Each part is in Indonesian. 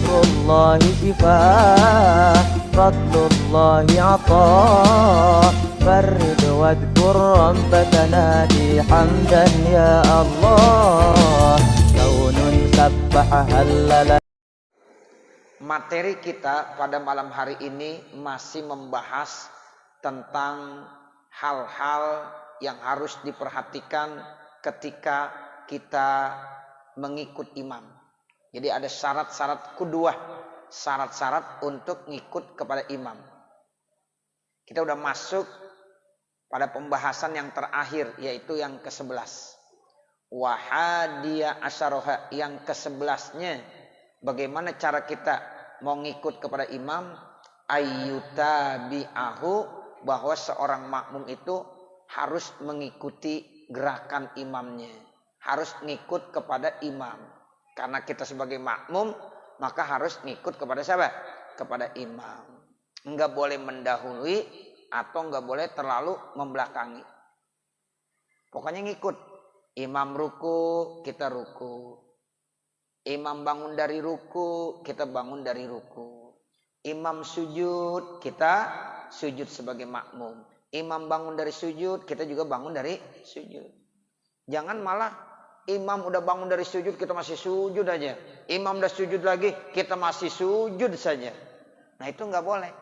Zikrullahi shifaa, fadlullahi ataa, farrid wadhkur rabbaka nadi hamdan ya Allah, kaunun sabbaha halala. Materi kita pada malam hari ini masih membahas tentang hal-hal yang harus diperhatikan ketika kita mengikut imam. Jadi ada syarat-syarat kedua, syarat-syarat untuk ngikut kepada imam. Kita udah masuk pada pembahasan yang terakhir, yaitu yang ke-11. Wahadiya asyaroha, yang ke-11-nya, bagaimana cara kita mau ngikut kepada imam? Ayyutabi'ahu, bahwa seorang makmum itu harus mengikuti gerakan imamnya, harus ngikut kepada imam. Karena kita sebagai makmum, maka harus ngikut kepada siapa? Kepada imam. Enggak boleh mendahului atau enggak boleh terlalu membelakangi. Pokoknya ngikut. Imam ruku, kita ruku. Imam bangun dari ruku, kita bangun dari ruku. Imam sujud, kita sujud sebagai makmum. Imam bangun dari sujud, kita juga bangun dari sujud. Jangan malah imam udah bangun dari sujud, kita masih sujud aja. Imam udah sujud lagi, kita masih sujud saja. Nah itu nggak boleh.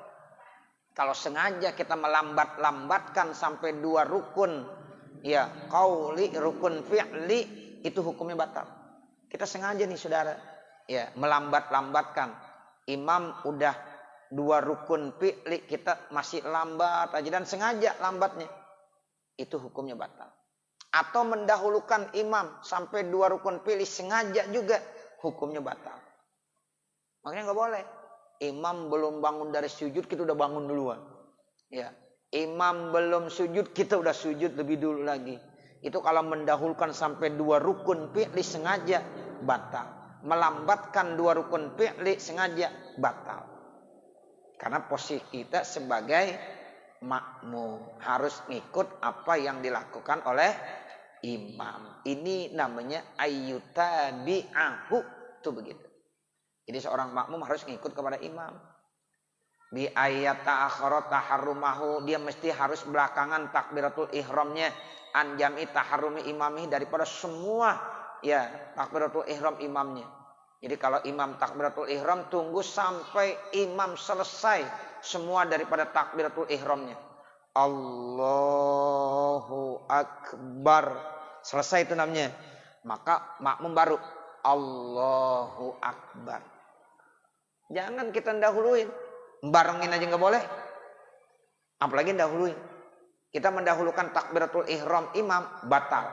Kalau sengaja kita melambat-lambatkan sampai 2 rukun, ya qauli, rukun fi'li, itu hukumnya batal. Kita sengaja nih saudara, ya melambat-lambatkan. Imam udah 2 rukun fi'li, kita masih lambat aja dan sengaja lambatnya. Itu hukumnya batal. Atau mendahulukan imam sampai 2 rukun fi'li sengaja juga, hukumnya batal. Makanya nggak boleh. Imam belum bangun dari sujud, kita udah bangun duluan. Ya, imam belum sujud, kita udah sujud lebih dulu lagi. Itu kalau mendahulukan sampai 2 rukun fi'li sengaja, batal. Melambatkan 2 rukun fi'li sengaja, batal. Karena posisi kita sebagai makmum harus ngikut apa yang dilakukan oleh imam. Ini namanya ayyutabi'ahu, itu begitu. Jadi seorang makmum harus ngikut kepada imam. Bi ayat ta'akhara taharrumahu, dia mesti harus belakangan takbiratul ihramnya, an jam'i taharrumi imamih, daripada semua ya takbiratul ihram imamnya. Jadi kalau imam takbiratul ihram, tunggu sampai imam selesai semua daripada takbiratul ihramnya. Allahu Akbar. Selesai itu namanya. Maka makmum baru Allahu Akbar. Jangan kita dahuluin. Barengin aja nggak boleh. Apalagi dahuluin. Kita mendahulukan takbiratul ihram imam, batal.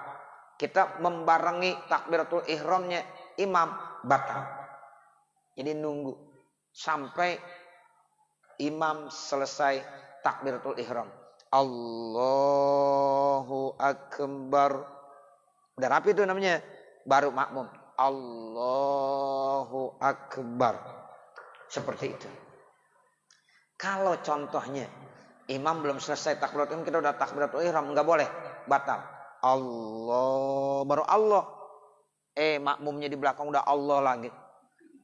Kita membarengi takbiratul ihramnya imam, batal. Jadi nunggu sampai imam selesai takbiratul ihram. Allahu Akbar. Udah rapi itu namanya. Baru makmum. Allahu Akbar. Seperti itu. Kalau contohnya imam belum selesai takbiratul ihram, kita udah takbiratul ihram, nggak boleh, batal. Allah, baru Allah. Makmumnya di belakang udah Allah lagi.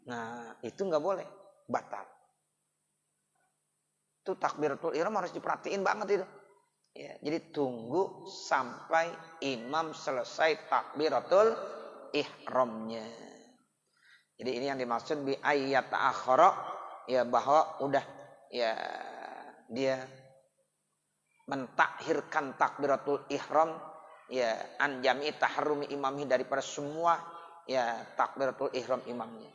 Nah, itu nggak boleh, batal. Itu takbiratul ihram harus diperhatiin banget itu. Ya, jadi tunggu sampai imam selesai takbiratul ihramnya. Jadi ini yang dimaksud bi ayat ta'akhara, ya bahwa udah ya dia mentakhirkan takbiratul ihram, ya an jami taharrumi imamih, daripada semua ya takbiratul ihram imamnya.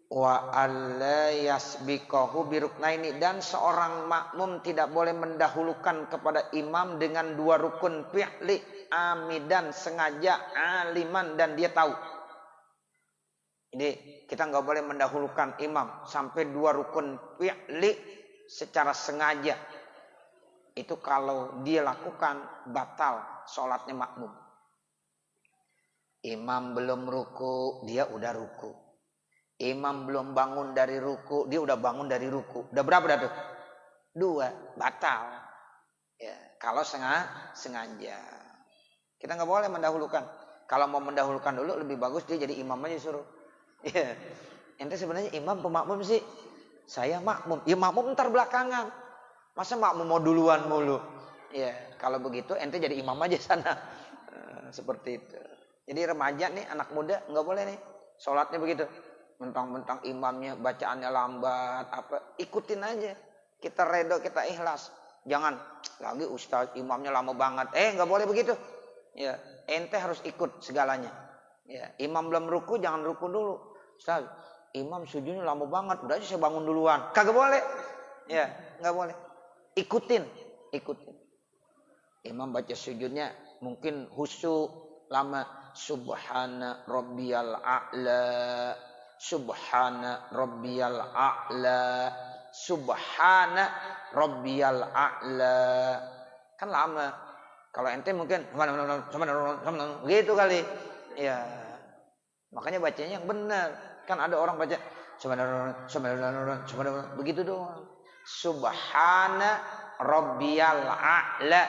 Wa alla yasbiqahu biruknaini, dan seorang makmum tidak boleh mendahulukan kepada imam dengan 2 rukun fi'li amidan, sengaja, aliman, dan dia tahu. Jadi kita nggak boleh mendahulukan imam sampai 2 rukun fi'li secara sengaja. Itu kalau dia lakukan, batal sholatnya makmum. Imam belum ruku, dia udah ruku. Imam belum bangun dari ruku, dia udah bangun dari ruku. Udah berapa dah tuh? 2, batal. Ya, kalau sengaja. Kita nggak boleh mendahulukan. Kalau mau mendahulukan dulu, lebih bagus dia jadi imam aja suruh. Ya. Ente sebenarnya imam pemakmum sih. Saya makmum. Ya makmum ntar belakangan. Masa makmum mau duluan mulu? Ya, kalau begitu ente jadi imam aja sana. Seperti itu. Jadi remaja nih, anak muda nggak boleh nih sholatnya begitu. Mentang-mentang imamnya bacaannya lambat, apa ikutin aja. Kita redo, kita ikhlas. Jangan lagi ustaz imamnya lama banget. Nggak boleh begitu. Ya, ente harus ikut segalanya. Ya, imam belum ruku jangan ruku dulu. Ustaz, imam sujudnya lama banget, udah aja saya bangun duluan. Kagak boleh. Ya, nggak boleh. Ikutin. Imam baca sujudnya mungkin khusyuk lama. Subhana rabbiyal a'la. Subhana rabbiyal a'la. Subhana rabbiyal a'la. Kan lama. Kalau ente mungkin gitu kali. Ya. Makanya bacanya yang benar. Kan ada orang baca subhanallah begitu doang. Subhana rabbiyal a'la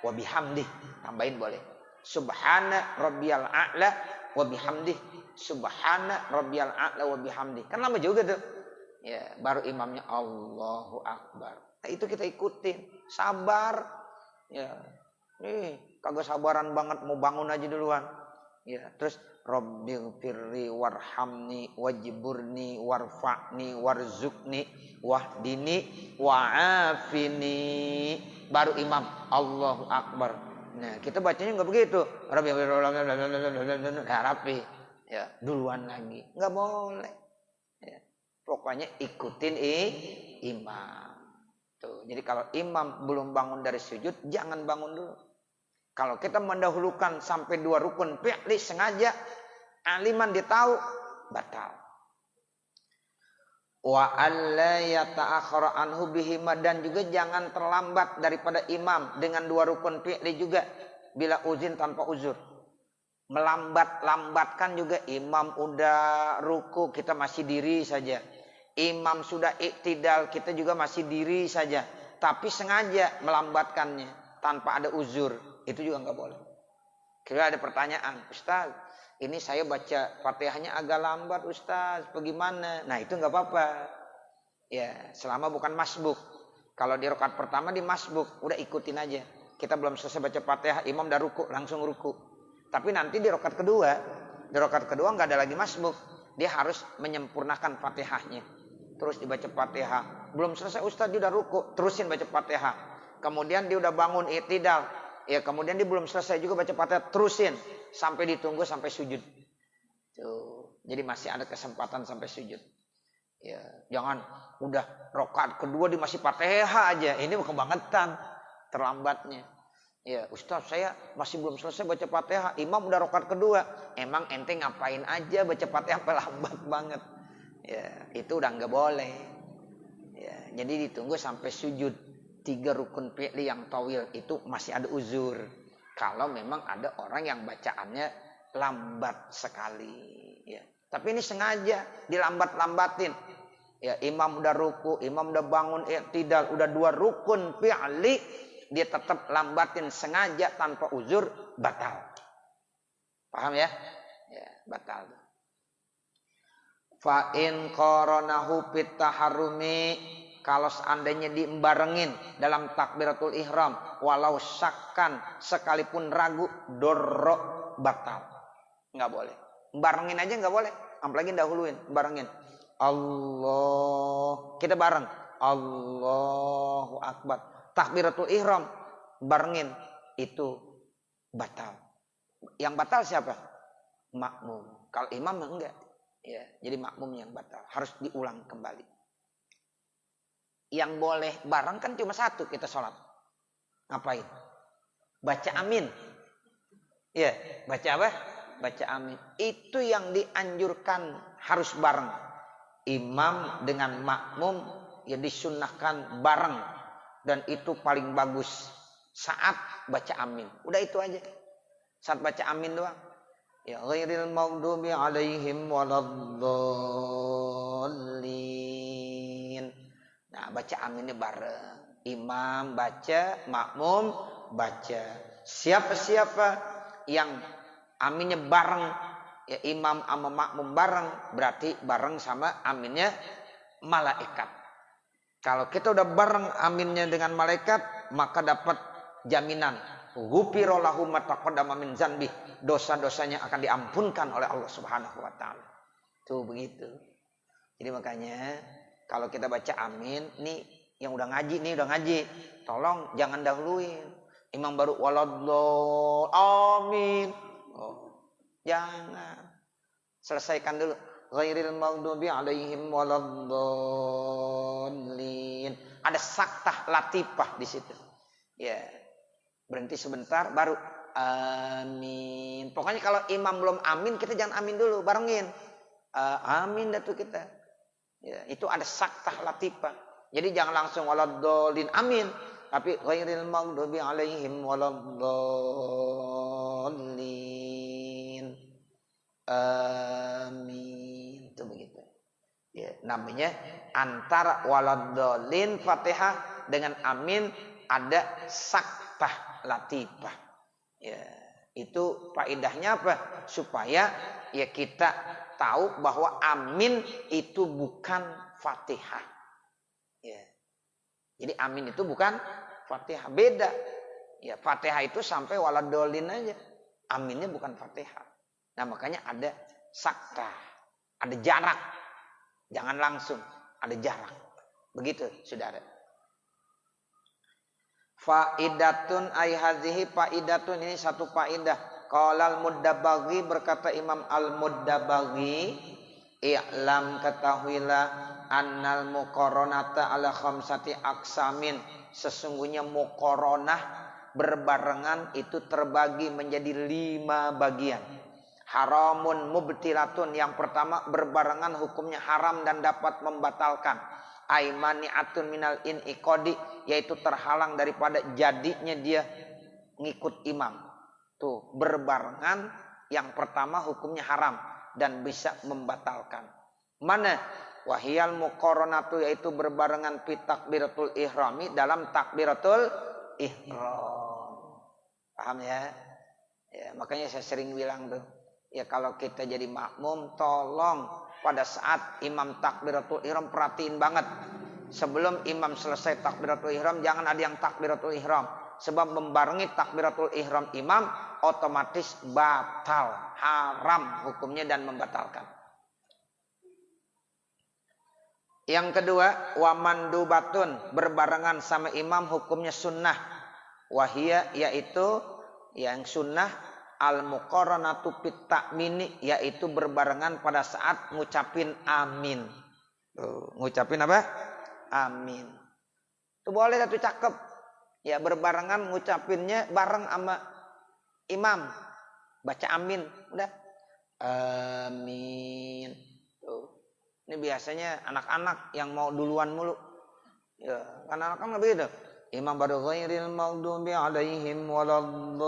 wa bihamdih. Tambahin boleh. Subhana rabbiyal a'la wa bihamdih. Subhana rabbiyal a'la wa bihamdih. Kan lama juga tuh. Ya, baru imamnya Allahu Akbar. Nah, itu kita ikutin. Sabar. Ya. Kagak sabaran banget mau bangun aja duluan. Ya, terus Rabbighfirli warhamni wajburni warfa'ni warzukni wahdini wa'afini. Baru imam Allahu Akbar. Nah, kita bacanya enggak begitu. Rapi. Ya, duluan lagi. Enggak boleh. Ya. Pokoknya ikutin imam. Tuh, jadi kalau imam belum bangun dari sujud, jangan bangun dulu. Kalau kita mendahulukan sampai 2 rukun fi'li sengaja, aliman dia tahu, batal. Wa alla yata'akhkhara anhu bihima, dan juga jangan terlambat daripada imam dengan 2 rukun fi'li juga bila uzin tanpa uzur. Melambat-lambatkan juga, imam udah ruku kita masih diri saja. Imam sudah iktidal kita juga masih diri saja. Tapi sengaja melambatkannya tanpa ada uzur. Itu juga nggak boleh. Kira ada pertanyaan, Ustaz, ini saya baca Fatihahnya agak lambat, Ustaz, bagaimana? Nah, itu nggak apa-apa. Ya, selama bukan masbuk. Kalau di rakaat pertama di masbuk, udah ikutin aja. Kita belum selesai baca Fatihah, imam udah ruku, langsung ruku. Tapi nanti di rakaat kedua nggak ada lagi masbuk. Dia harus menyempurnakan Fatihahnya. Terus dibaca Fatihah. Belum selesai Ustaz, dia udah ruku, terusin baca Fatihah. Kemudian dia udah bangun i'tidal. Ya, kemudian dia belum selesai juga baca Fatihah, terusin sampai ditunggu sampai sujud. Tuh. Jadi masih ada kesempatan sampai sujud. Ya, jangan udah rakaat kedua dia masih Fatihah aja. Ini kebangetan terlambatnya. Ya, Ustaz, saya masih belum selesai baca Fatihah, imam udah rakaat kedua. Emang ente ngapain aja baca Fatihah lambat banget. Ya, itu udah nggak boleh. Ya, jadi ditunggu sampai sujud. 3 rukun fi'li yang tawil itu masih ada uzur. Kalau memang ada orang yang bacaannya lambat sekali. Ya. Tapi ini sengaja dilambat-lambatin. Ya, imam udah ruku, imam udah bangun i'tidal, udah 2 rukun fi'li, dia tetap lambatin sengaja tanpa uzur, batal. Paham ya? Ya, batal. Fa in qaranahu fit taharrumi, kalau seandainya diembarengin dalam takbiratul ihram, walau syakkan sekalipun ragu, dorro batal. Nggak boleh. Barengin aja nggak boleh. Apalagi dahuluin, barengin. Allah. Kita bareng. Allahu Akbar. Takbiratul ihram, barengin. Itu batal. Yang batal siapa? Makmum. Kalau imam enggak. Ya, jadi makmum yang batal. Harus diulang kembali. Yang boleh bareng kan cuma 1 kita sholat. Ngapain? Baca amin. Ya, baca apa? Baca amin. Itu yang dianjurkan harus bareng. Imam dengan makmum ya disunnahkan bareng. Dan itu paling bagus saat baca amin. Udah itu aja. Saat baca amin doang. Ya, ghairil maghdubi alaihim waladdallin. Nah, baca aminnya bareng. Imam baca, makmum baca. Siapa-siapa yang aminnya bareng, ya imam sama makmum bareng, berarti bareng sama aminnya malaikat. Kalau kita udah bareng aminnya dengan malaikat, maka dapat jaminan ghufira lahu ma taqaddama min dzanbi, dosa-dosanya akan diampunkan oleh Allah Subhanahu wa taala. Tuh begitu. Jadi makanya kalau kita baca amin, nih yang udah ngaji, tolong jangan dahuluin. Imam baru waladhdall amin. Oh, jangan. Selesaikan dulu. Ghairil maghdubi alaihim waladdallin. Ada saktah latifah di situ. Ya. Berhenti sebentar baru amin. Pokoknya kalau imam belum amin, kita jangan amin dulu, barengin. Amin dah tuh kita. Ya, itu ada saktah latifah. Jadi jangan langsung waladdallin amin. Tapi ghairil maghdubi alaihim waladdallin. Amin. Itu begitu. Ya, namanya antara waladdallin Fatihah dengan amin ada saktah latifah. Ya, itu faedahnya apa? Supaya ya kita tahu bahwa amin itu bukan Fatihah. Ya. Jadi amin itu bukan Fatihah, beda. Ya, Fatihah itu sampai waladdallin aja. Aminnya bukan Fatihah. Nah, makanya ada saktah, ada jarak. Jangan langsung, ada jarak. Begitu, Saudara. Faidatun ay hazihi faidatun, ini satu faidah. Qala al-Muddabaghi, berkata Imam al-Muddabaghi, i'lam, ketahuilah, annal muqaranata ala khamsati aqsamin, sesungguhnya muqaranah berbarengan itu terbagi menjadi 5 bagian. Haramun mubtilatun, yang pertama berbarengan hukumnya haram dan dapat membatalkan. Aimani'atun minal in'iqadi, yaitu terhalang daripada jadinya dia ngikut imam. Tuh, berbarengan yang pertama hukumnya haram dan bisa membatalkan. Mana? Wahiyal muqaranatu, yaitu berbarengan fi takbiratul ihrami, dalam takbiratul ihram. Paham ya? Ya, makanya saya sering bilang tuh, ya kalau kita jadi makmum, tolong pada saat imam takbiratul ihram perhatiin banget. Sebelum imam selesai takbiratul ihram, jangan ada yang takbiratul ihram. Sebab membarengi takbiratul ihram imam otomatis batal, haram hukumnya dan membatalkan. Yang kedua, wa mandubatun, berbarengan sama imam hukumnya sunnah. Wahia, yaitu yang sunnah al-muqaranatu fit ta'mini, yaitu berbarengan pada saat ngucapin amin. Tuh, ngucapin apa? Amin. Itu boleh, itu cakep. Ya, berbarengan ngucapinnya bareng sama imam. Baca amin, udah. Amin. Tuh. Ini biasanya anak-anak yang mau duluan mulu. Ya, kan anak-anak begitu. Imam baru ghairil maghdubi alaihim waladdallin.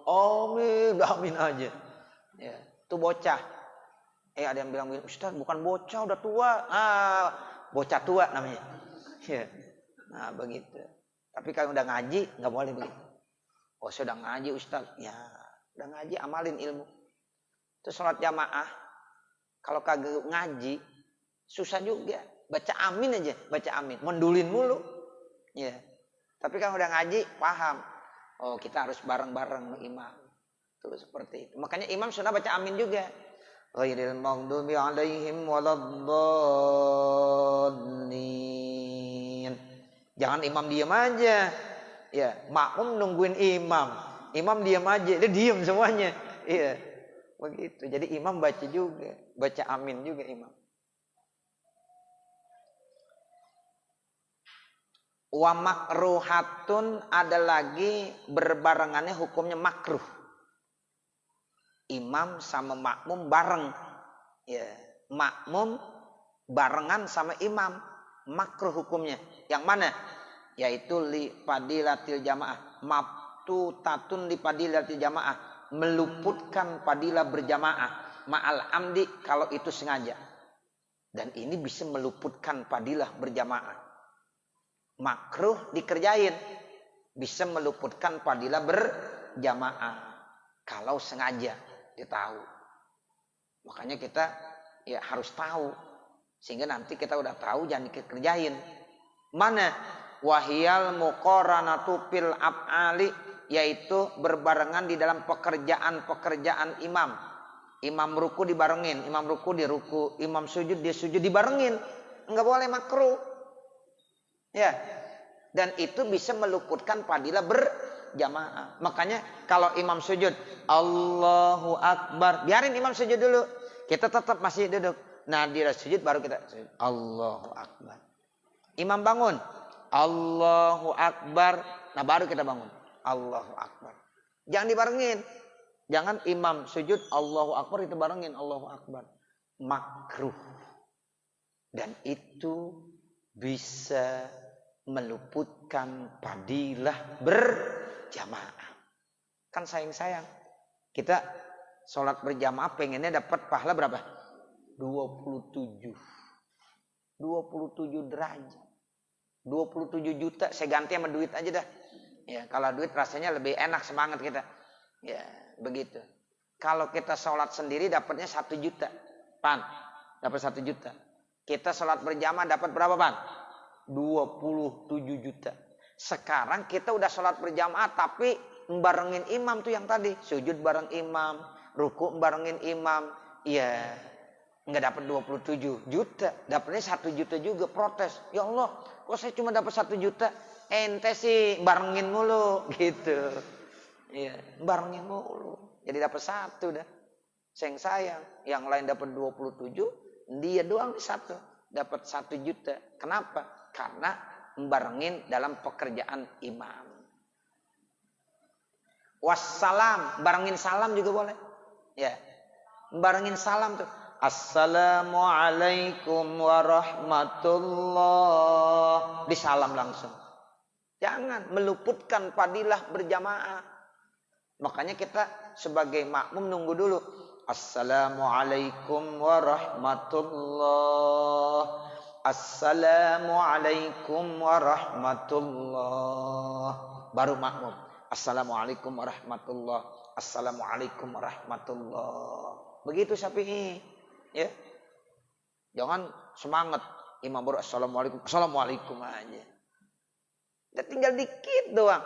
Amin, amin aja. Ya, itu bocah. Ada yang bilang, Ustaz bukan bocah, udah tua. Bocah tua namanya. Ya. Nah, begitu. Tapi kalau udah ngaji nggak boleh begitu. Oh, sudah ngaji Ustaz. Ya, udah ngaji, amalin ilmu. Itu sholat jamaah. Kalau kagak ngaji susah juga. Baca amin aja, baca amin. Mendulin mulu. Ya. Tapi kalau udah ngaji paham. Oh, kita harus bareng-bareng imam. Itu seperti itu. Makanya imam sudah baca amin juga. Ghairil maghdubi alaihim waladdallin. Jangan imam diam aja. Ya, makmum nungguin imam. Imam diam aja, dia diam semuanya. Iya. Begitu. Jadi imam baca juga, baca amin juga imam. Wa makruhatun, ada lagi berbarengannya hukumnya makruh. Imam sama makmum bareng. Ya, makmum barengan sama imam, makruh hukumnya. Yang mana? Yaitu li fadilatil jamaah, mabtutatun li fadilatil jamaah, meluputkan fadilah berjamaah, ma'al amdi, kalau itu sengaja. Dan ini bisa meluputkan fadilah berjamaah. Makruh dikerjain, bisa meluputkan fadilah berjamaah kalau sengaja. dia tahu. Makanya kita ya harus tahu. Sehingga nanti kita udah tahu jangan dikerjain. Mana? Wahiyal muqaranatu fil af'ali, yaitu berbarengan di dalam pekerjaan-pekerjaan imam. Imam ruku dibarengin, imam ruku di ruku, imam sujud dia sujud dibarengin. Enggak boleh makruh. Ya. Dan itu bisa meluputkan fadilah berjamaah. Makanya kalau imam sujud, Allahu Akbar, biarin imam sujud dulu. Kita tetap masih duduk. Nah, dia sujud baru kita sujud. Allahu Akbar. Imam bangun, Allahu Akbar. Nah, baru kita bangun. Allahu Akbar. Jangan dibarengin. Jangan imam sujud Allahu Akbar itu barengin Allahu Akbar. Makruh. Dan itu bisa meluputkan fadilah berjamaah. Kan sayang-sayang. Kita sholat berjamaah pengennya dapat pahala berapa? 27. 27 derajat. 27 juta. Saya ganti sama duit aja dah. Ya, kalau duit rasanya lebih enak, semangat kita. Ya, begitu. Kalau kita sholat sendiri dapatnya 1 juta. Pan, dapat 1 juta. Kita sholat berjamaah dapat berapa, Pan? 27 juta. Sekarang kita udah sholat berjamaah tapi barengin imam tuh yang tadi. Sujud bareng imam, ruku barengin imam. Iya, nggak dapat 27 juta. Dapatnya 1 juta juga, protes. Ya Allah, kok saya cuma dapat 1 juta? Ente sih barengin mulu gitu. Iya, barengin mulu. Jadi dapat 1 dah. Sayang. Yang lain dapat 27, dia doang 1. Dapat 1 juta. Kenapa? Karena membarengin dalam pekerjaan imam. Wassalam, barengin salam juga boleh. Ya. Barengin salam tuh. Assalamualaikum warahmatullah. Disalam langsung. Jangan meluputkan fadilah berjamaah. Makanya kita sebagai makmum nunggu dulu. Assalamualaikum warahmatullah. Assalamualaikum warahmatullah. Baru makmum. Assalamualaikum warahmatullah. Assalamualaikum warahmatullah. Begitu Syafi'i. Ya. Jangan semangat. Imam baru assalamualaikum. Assalamualaikum aja. Udah tinggal dikit doang.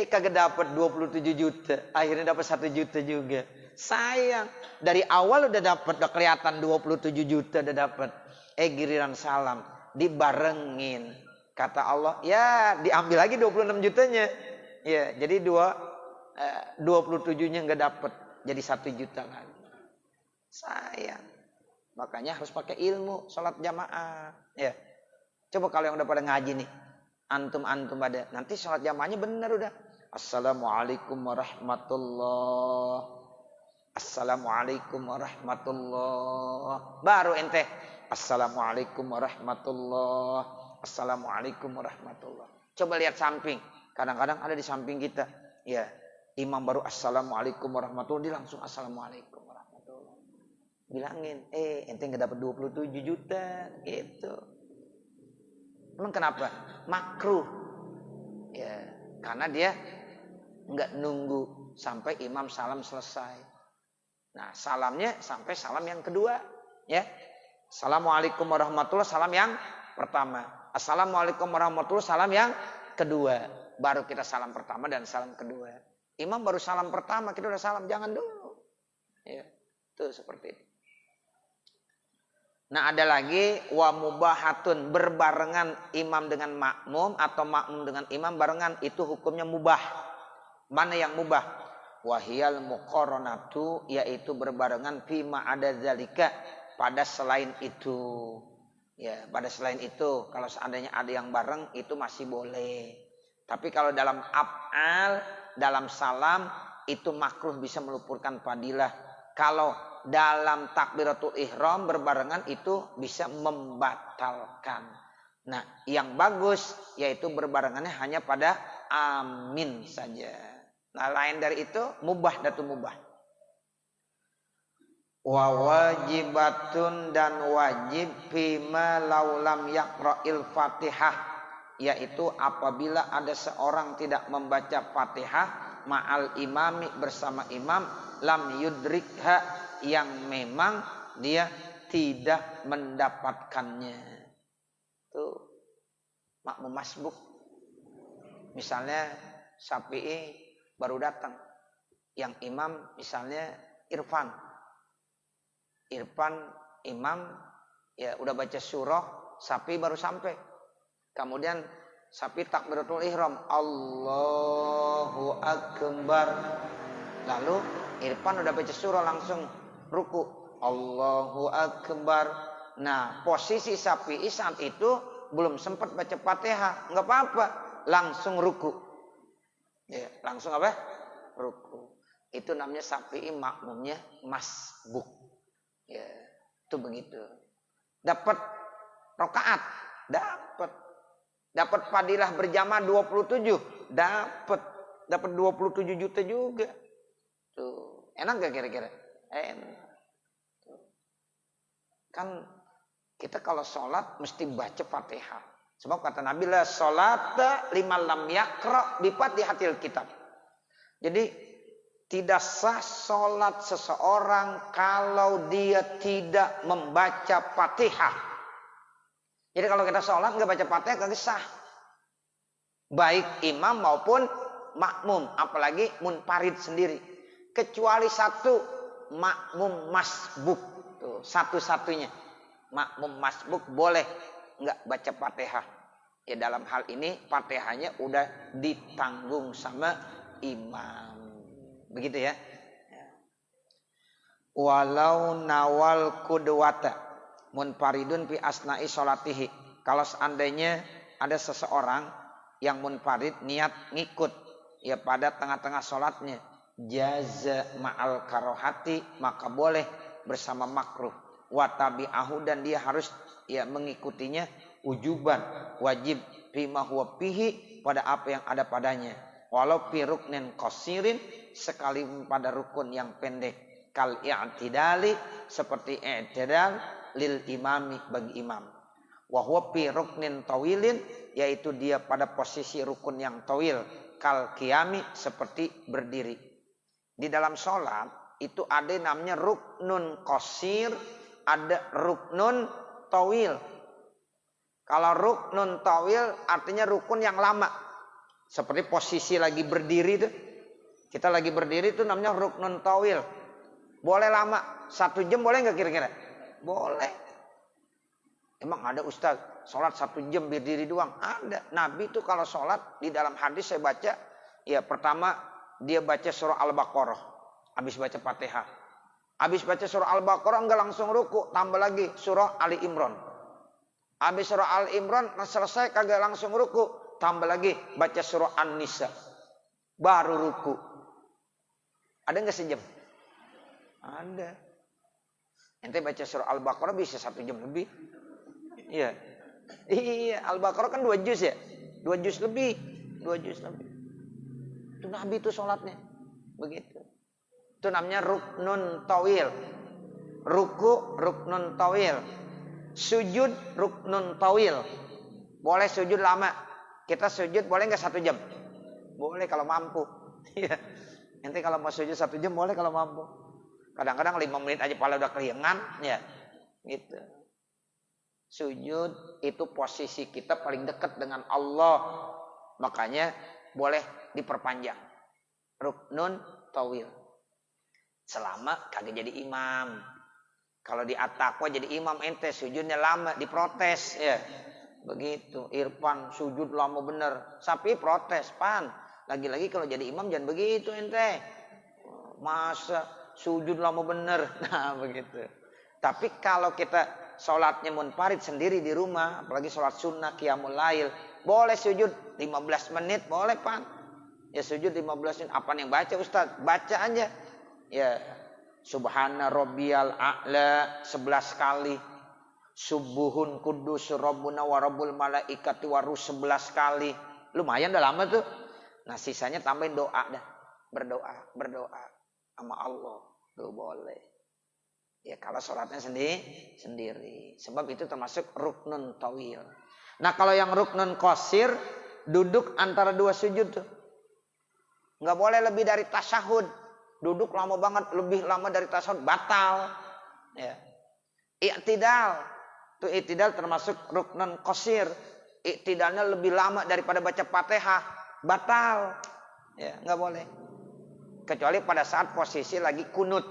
Kagak dapat 27 juta. Akhirnya dapat 1 juta juga. Sayang. Dari awal udah dapat. Udah kelihatan 27 juta udah dapat. Giliran salam dibarengin, kata Allah, ya diambil lagi 26 jutanya. Ya, jadi 27-nya nggak dapat, jadi 1 juta lagi. Sayang. Makanya harus pakai ilmu sholat jamaah. Ya. Coba kalau yang udah pada ngaji nih, antum pada, nanti sholat jamaahnya benar udah. Assalamualaikum warahmatullah. Assalamualaikum warahmatullah. Baru ente Assalamualaikum warahmatullah. Assalamualaikum warahmatullah. Coba lihat samping. Kadang-kadang ada di samping kita. Ya, imam baru assalamualaikum warahmatullah. Dia langsung assalamualaikum warahmatullah. Bilangin, ente nggak dapat 27 juta. Gitu. Emang kenapa? Makruh. Ya, karena dia nggak nunggu sampai imam salam selesai. Nah, salamnya sampai salam yang kedua. Ya. Assalamualaikum warahmatullahi, salam yang pertama. Assalamualaikum warahmatullahi, salam yang kedua. Baru kita salam pertama dan salam kedua. Imam baru salam pertama, kita udah salam, jangan dulu. Ya, itu seperti itu. Nah, ada lagi wa mubahatun, berbarengan imam dengan makmum atau makmum dengan imam barengan, itu hukumnya mubah. Mana yang mubah? Wahiyal muqaranatu, yaitu berbarengan fima ada zalika, pada selain itu. Ya, pada selain itu, kalau seandainya ada yang bareng itu masih boleh. Tapi kalau dalam af'al, dalam salam itu makruh, bisa meluputkan fadilah. Kalau dalam takbiratul ihram berbarengan itu bisa membatalkan. Nah, yang bagus yaitu berbarengannya hanya pada amin saja. Nah, lain dari itu mubah datu mubah. Wa wajibatun, dan wajib fima laulam yaqra'il Fatihah, yaitu apabila ada seorang tidak membaca Fatihah ma'al imami, bersama imam, lam yudrikha, yang memang dia tidak mendapatkannya. Tuh makmum masbuk. Misalnya Syafi'i baru datang, yang imam misalnya Irfan imam ya udah baca surah, Syafi'i baru sampai. Kemudian Syafi'i takbiratul ihram, Allahu akbar. Lalu Irfan udah baca surah langsung ruku, Allahu akbar. Nah, posisi Syafi'i saat itu belum sempat baca Fatihah, enggak apa-apa, langsung ruku. Ya, langsung apa? Ruku. Itu namanya Syafi'i makmumnya masbuk. Ya, itu begitu. Dapat rakaat, dapat fadilah berjamaah 27, dapat 27 juta juga. Tuh, enak gak kira-kira? Enak. Tuh. Kan kita kalau sholat mesti baca Fatihah. Sebab kata Nabi la sholata liman lam yaqra bi Fatihatil kitab. Jadi tidak sah sholat seseorang kalau dia tidak membaca Fatihah. Jadi kalau kita sholat nggak baca Fatihah kagak sah. Baik imam maupun makmum, apalagi munfarid sendiri. Kecuali satu, makmum masbuk. Tuh, satu-satunya. Makmum masbuk boleh nggak baca Fatihah. Ya dalam hal ini Fatihahnya udah ditanggung sama imam. Begitu ya. Walau nawal kudwata munfaridun fi asna'i sholatihi. Kalau seandainya ada seseorang yang munfarid niat ngikut ya pada tengah-tengah sholatnya, jaza ma'al karohati, maka boleh bersama makruh. Watabi'ahu, dan dia harus ya mengikutinya ujuban, wajib fima huwa fihi, pada apa yang ada padanya. Walau fi ruknin qasirin, sekali pada rukun yang pendek. Kal i'tidali, seperti i'tidal lil imami, bagi imam. Wa huwa fi ruknin tawilin, yaitu dia pada posisi rukun yang tawil. Kal qiyami, seperti berdiri. Di dalam sholat itu ada namanya ruknun qasir, ada ruknun tawil. Kalau ruknun tawil artinya rukun yang lama. Seperti posisi lagi berdiri itu. Kita lagi berdiri itu namanya ruknun tawil. Boleh lama. 1 jam boleh nggak kira-kira? Boleh. Emang ada Ustaz sholat 1 jam berdiri doang? Ada. Nabi itu kalau sholat di dalam hadis saya baca. Ya pertama dia baca surah Al-Baqarah. Habis baca Fatihah. Habis baca surah Al-Baqarah enggak langsung ruku. Tambah lagi surah Ali Imran. Habis surah Ali Imran selesai kagak langsung ruku. Tambah lagi baca surah An-Nisa. Baru ruku. Ada enggak sejam? Ada. Ente baca surah Al-Baqarah bisa 1 jam lebih. Iya. Iya, Al-Baqarah kan 2 juz ya. 2 juz lebih. 2 juz lebih. Itu Nabi itu sholatnya. Begitu. Itu namanya ruknun tawil. Ruku ruknun tawil. Sujud ruknun tawil. Boleh sujud lama. Kita sujud boleh nggak 1 jam? Boleh kalau mampu. Nanti kalau mau sujud 1 jam boleh kalau mampu. Kadang-kadang 5 menit aja pala udah keringan. Ya, gitu. Sujud itu posisi kita paling dekat dengan Allah. Makanya boleh diperpanjang. Ruknun tawil. Selama kagak jadi imam. Kalau di at-taqwa jadi imam ente sujudnya lama, diprotes ya. Begitu. Irfan sujud lama bener. Sapi protes, Pan. Lagi-lagi kalau jadi imam jangan begitu ente. Masa sujud lama bener. Nah, begitu. Tapi kalau kita sholatnya munfarid sendiri di rumah, apalagi sholat sunnah qiyamul lail, boleh sujud 15 menit, boleh Pan. Ya sujud 15 menit. Apa yang baca Ustaz? Baca aja. Ya, subhana rabbiyal a'la 11 kali. Subuhun kudus rabbuna wa rabbul malaikati waruh 11 kali. Lumayan dah lama tuh. Nah, sisanya tambahin doa dah. Berdoa sama Allah. Tuh boleh. Ya kalau sholatnya sendiri. Sebab itu termasuk ruknun tawil. Nah, kalau yang ruknun qasir, duduk antara 2 sujud tuh. Enggak boleh lebih dari tasyahud. duduk lama banget, lebih lama dari tasawuf, batal. Ya. I'tidal, itu i'tidal termasuk ruknun qasir. I'tidalnya lebih lama daripada baca Fatihah, batal. Ya, nggak boleh. Kecuali pada saat posisi lagi kunut.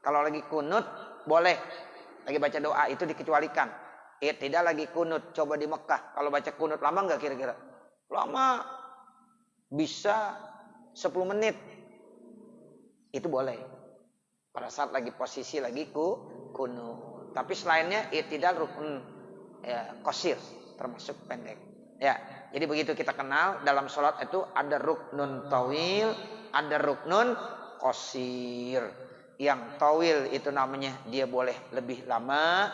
Kalau lagi kunut boleh. Lagi baca doa itu dikecualikan. I'tidal lagi kunut, coba di Mekah. Kalau baca kunut lama nggak kira-kira? Lama. Bisa 10 menit. Itu boleh. Pada saat lagi posisi lagi kunut. Tapi selainnya i'tidal rukun ya, qasir, termasuk pendek. Ya, jadi begitu kita kenal dalam sholat itu ada ruknun tawil, ada ruknun qasir. Yang tawil itu namanya dia boleh lebih lama,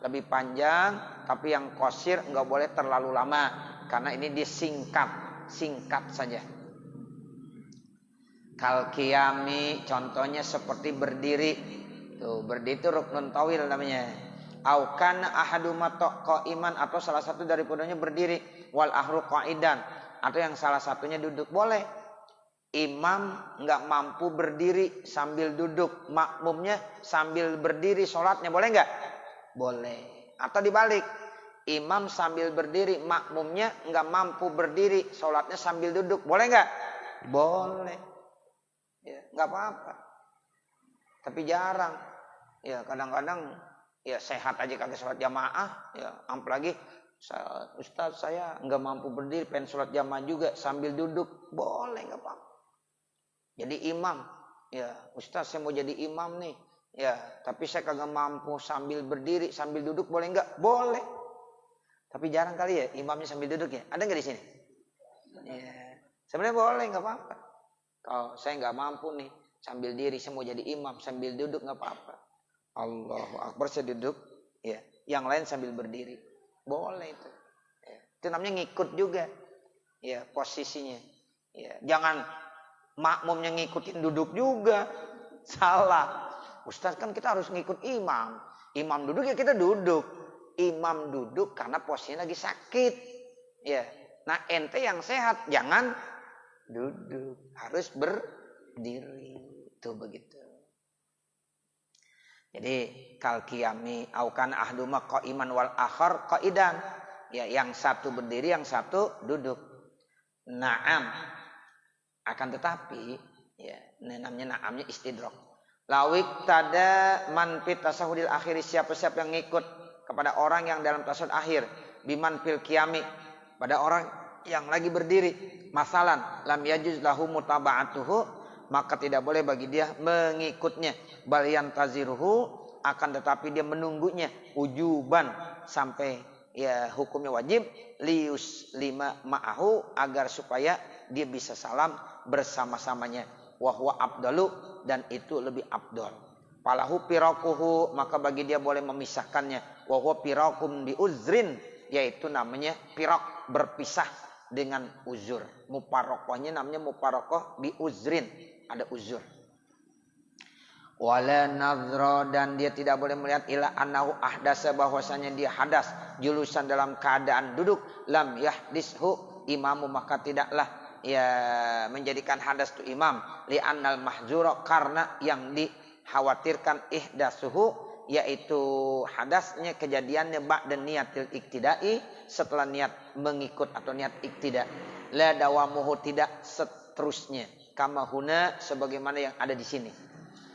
lebih panjang, tapi yang qasir nggak boleh terlalu lama karena ini dia singkat saja. Kal qiyami, contohnya seperti berdiri. Tuh, berdiri itu ruknun tawil namanya. Au kana ahaduma qa'iman, atau salah satu dari keduanya berdiri, wal ahru qa'idan, atau yang salah satunya duduk. Boleh. Imam enggak mampu berdiri sambil duduk, makmumnya sambil berdiri sholatnya, boleh enggak? Boleh. Atau dibalik. Imam sambil berdiri, makmumnya enggak mampu berdiri, sholatnya sambil duduk, boleh enggak? Boleh. Ya, enggak apa-apa. Tapi jarang. Ya, kadang-kadang ya sehat aja kagak sholat jamaah. Ya, apalagi Ustaz saya enggak mampu berdiri, pengen sholat jamaah juga sambil duduk, boleh enggak apa-apa. Jadi imam, ya Ustaz saya mau jadi imam nih. Ya, tapi saya kagak mampu sambil berdiri, sambil duduk, boleh enggak? Boleh. Tapi jarang kali ya imamnya sambil duduk ya. Ada enggak di sini? Ya, sebenarnya boleh, enggak apa-apa. Kalau saya nggak mampu nih sambil diri, saya mau jadi imam sambil duduk nggak apa-apa. Allahu Akbar, saya duduk, ya. Yang lain sambil berdiri, boleh itu. Ya. Itu namanya ngikut juga, ya posisinya. Ya. Jangan makmumnya ngikutin duduk juga, salah. Ustaz kan kita harus ngikut imam. Imam duduk ya kita duduk. Imam duduk karena posisinya lagi sakit. Ya. Nah ente yang sehat jangan duduk, harus berdiri. Itu begitu. Jadi kal qiyami au kan ahduma qa'iman wal akhar qa'idan. Ya, yang satu berdiri, yang satu duduk. Naam. Akan tetapi ya, namanya naamnya istidrak. Lawik tada man fit tasahudil akhir, siapa-siapa yang ngikut kepada orang yang dalam tasahud akhir, biman fil qiyami, pada orang yang lagi berdiri, masalan lam yajuz lahu mutaba'atuhu, maka tidak boleh bagi dia mengikutnya, bal yantaziruhu, akan tetapi dia menunggunya ujuban sampai ya hukumnya wajib, lius lima ma'ahu, agar supaya dia bisa salam bersama-samanya, wa huwa afdalu, dan itu lebih afdal. Falahu piraquhu, maka bagi dia boleh memisahkannya, wa huwa piraqum bi uzrin, yaitu namanya piraq, berpisah dengan uzur. Muparokohnya namanya muparokoh bi uzrin, ada uzur. Wala nadhra, dan dia tidak boleh melihat ila annahu ahdasa, bahwasanya dia hadas julusan dalam keadaan duduk, lam yahdishu imamu, maka tidaklah ya menjadikan hadas itu imam, li annal mahzura, karena yang dikhawatirkan ihdasuhu, yaitu hadasnya kejadiannya ba'da niyatil iktidai, setelah niat mengikut atau niat iktida, la dawamuhu, tidak seterusnya, kama huna, sebagaimana yang ada di sini.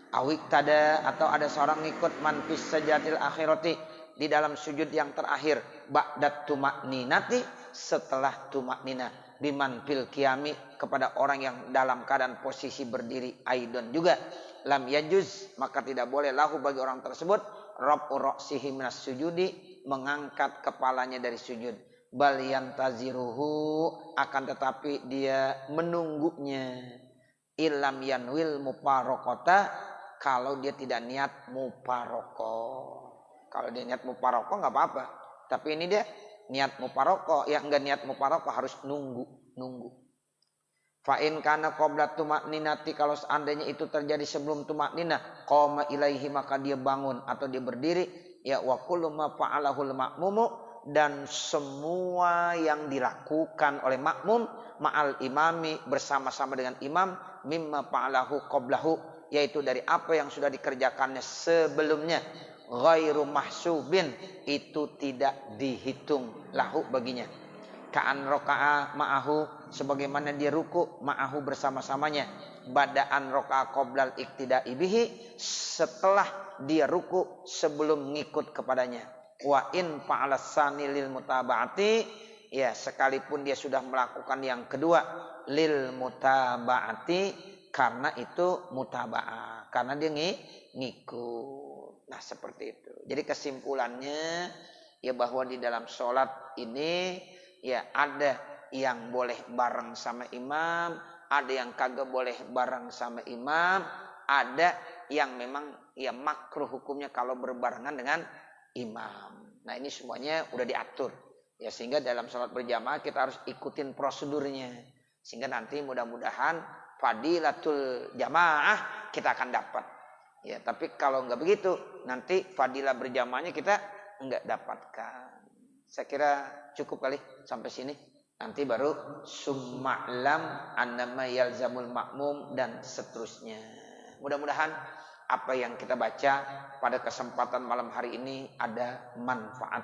Awik tada, atau ada seorang ngikut manfis sajatil akhirati, di dalam sujud yang terakhir, ba'dat tumakninati, setelah tumaknina, biman fil qiyami, kepada orang yang dalam keadaan posisi berdiri, aidon juga, lam yajuz, maka tidak boleh lahu bagi orang tersebut, rab'u ra'sihi minas sujudi, mengangkat kepalanya dari sujud, bal yantaziruhu, akan tetapi dia menunggunya, ilam yanwil muparokota, kalau dia tidak niat muparoko. Kalau dia niat muparoko nggak apa-apa, tapi ini dia niat muparoko, yang enggak niat muparoko harus nunggu. Fa in kana qabla tumakninati, kalau seandainya itu terjadi sebelum tumakninah, qama ilaihi, maka dia bangun atau dia berdiri, ya wa kullu ma fa'alahul ma'mumu, dan semua yang dilakukan oleh makmum ma'al imami, bersama-sama dengan imam, mimma fa'alahu qablahu, yaitu dari apa yang sudah dikerjakannya sebelumnya, ghairu mahsubin, itu tidak dihitung lahu baginya. Ka'an roka'a ma'ahu, sebagaimana dia ruku ma'ahu bersama-samanya, bada'an roka'a qoblal iktida'i bihi, setelah dia ruku sebelum ngikut kepadanya. Wa in fa'alas sani lil mutaba'ati, ya sekalipun dia sudah melakukan yang kedua lil mutaba'ati, karena itu mutaba'ah, karena dia ngikut. Nah seperti itu. Jadi kesimpulannya ya bahwa di dalam sholat ini ya ada yang boleh bareng sama imam, ada yang kagak boleh bareng sama imam, ada yang memang ya makruh hukumnya kalau berbarengan dengan imam. Nah ini semuanya udah diatur ya, sehingga dalam sholat berjamaah kita harus ikutin prosedurnya, sehingga nanti mudah-mudahan fadilatul jamaah kita akan dapat ya. Tapi kalau nggak begitu nanti fadilah berjamaahnya kita nggak dapatkan. Saya kira cukup kali sampai sini. Nanti baru summa'lam annama yalzamul makmum dan seterusnya. Mudah-mudahan apa yang kita baca pada kesempatan malam hari ini ada manfaat.